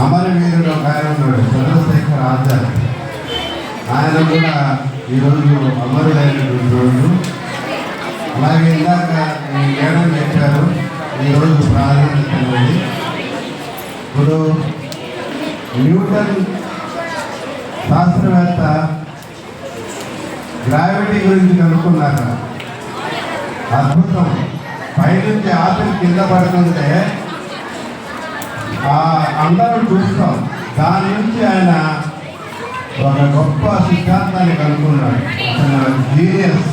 అమరవీరుడు ఒక ఆయన ఉన్నాడు, చంద్రశేఖర్ ఆజాద్. ఆయన కూడా ఈరోజు అమరుడైనటువంటి రోజు. అలాగే ఇందాక ఈ మేడం చెప్పారు, ఈరోజు ప్రాధాన్యత అనేది. ఇప్పుడు న్యూటన్ శాస్త్రవేత్త గ్రావిటీ గురించి కనుక్కున్నారు. అద్భుతం. పైనుంచి ఆపిల్ కింద పడుతుంటే అందరం చూస్తాం. దాని నుంచి ఆయన ఒక గొప్ప సిద్ధాంతాన్ని కనుక్కున్నాడు. జీనియస్.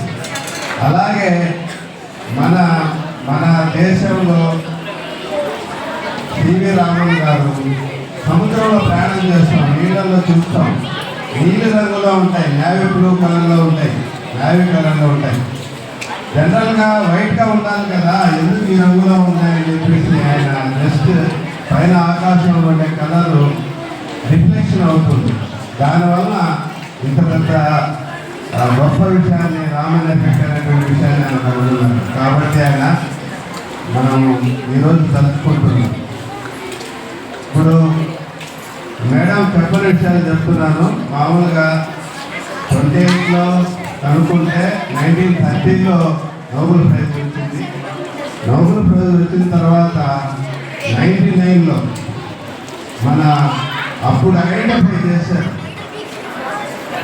అలాగే మన మన దేశంలో సివి రామన్ గారు సముద్రంలో ప్రయాణం చేస్తాం, నీళ్ళల్లో చూస్తాం. నీలి రంగులో ఉంటాయి, నేవీ బ్లూ కలర్లో ఉంటాయి, నేవీ కలర్లో ఉంటాయి. జనరల్గా వైట్గా ఉండాలి కదా, ఎందుకు ఈ రంగులో ఉన్నాయని చెప్పేసి ఆయన జస్ట్ పైన ఆకాశంలో ఉండే కలరు రిఫ్లెక్షన్ అవుతుంది. దానివల్ల ఇంత పెద్ద గొప్ప విషయాన్ని రామన్ ఎఫెక్ట్ అనేటువంటి విషయాన్ని ఆయన కనుగొన్నారు. కాబట్టి ఆయన మనం ఈరోజు జరుపుకుంటున్నాం. ఇప్పుడు మేడం చెప్పని విషయాలు చెప్తున్నాను. మామూలుగా 28లో కనుక్కుంటే 1930లో నోబెల్ ప్రైజ్ వచ్చింది. నోబెల్ ప్రైజ్ వచ్చిన తర్వాత 99లో మన అప్పుడు ఐడెంటిఫై చేశారు.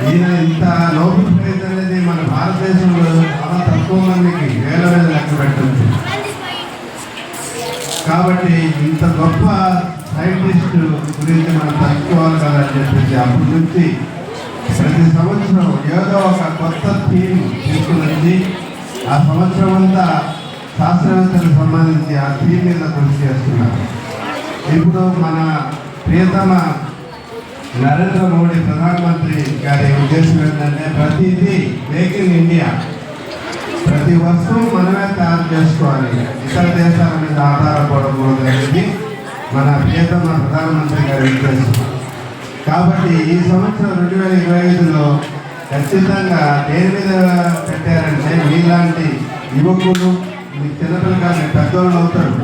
ఈయన ఇంత నోబెల్ ప్రైజ్ అనేది మన భారతదేశంలో చాలా తక్కువ మందికి వేల వేల లెక్క పెట్టచ్చు. కాబట్టి ఇంత గొప్ప సైంటిస్ట్ గురించి మనం తెలుసుకోవాలి కదా అని చెప్పేసి అప్పటి నుంచి ప్రతి సంవత్సరం ఏదో ఒక కొత్త థీమ్ తీసుకుని ఆ సంవత్సరం అంతా శాస్త్రవేత్తలకు సంబంధించి ఆ థీమ్ మీద కృషి చేస్తున్నారు. ఇప్పుడు మన ప్రియతమ నరేంద్ర మోడీ ప్రధానమంత్రి గారి ఉద్దేశం ఏంటంటే ప్రతిదీ మేక్ ఇన్ ఇండియా, ప్రతి వస్తువు మనమే తయారు చేసుకోవాలి, ఇతర దేశాల మీద ఆధారపడకూడదు అనేది మన ప్రియతమ ప్రధానమంత్రి గారి ఉద్దేశం. కాబట్టి ఈ సంవత్సరం 2025లో ఖచ్చితంగా దేని మీద పెట్టారంటే మీలాంటి యువకులు, మీ చిన్నపిల్లలు పెద్దోళ్ళు అవుతారు,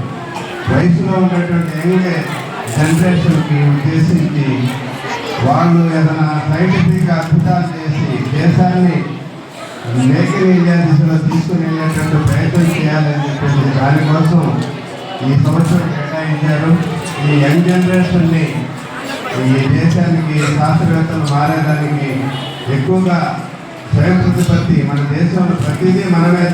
వయసులో ఉన్నటువంటి యంగ్ జనరేషన్కి ఉద్దేశించి వాళ్ళు ఏదైనా సైంటిఫిక్ అద్భుతాలు చేసి దేశాన్ని మేక్ ఇన్ ఇండియా దిశలో తీసుకుని వెళ్ళేటట్టు ప్రయత్నం చేయాలని చెప్పేసి దానికోసం ఈ సంవత్సరం కేటాయించారు. ఈ యంగ్ జనరేషన్ని ఈ దేశానికి శాస్త్రవేత్తలు మారేదానికి ఎక్కువగా స్వయం ప్రతిపత్తి, మన దేశంలో ప్రతిదీ మనమే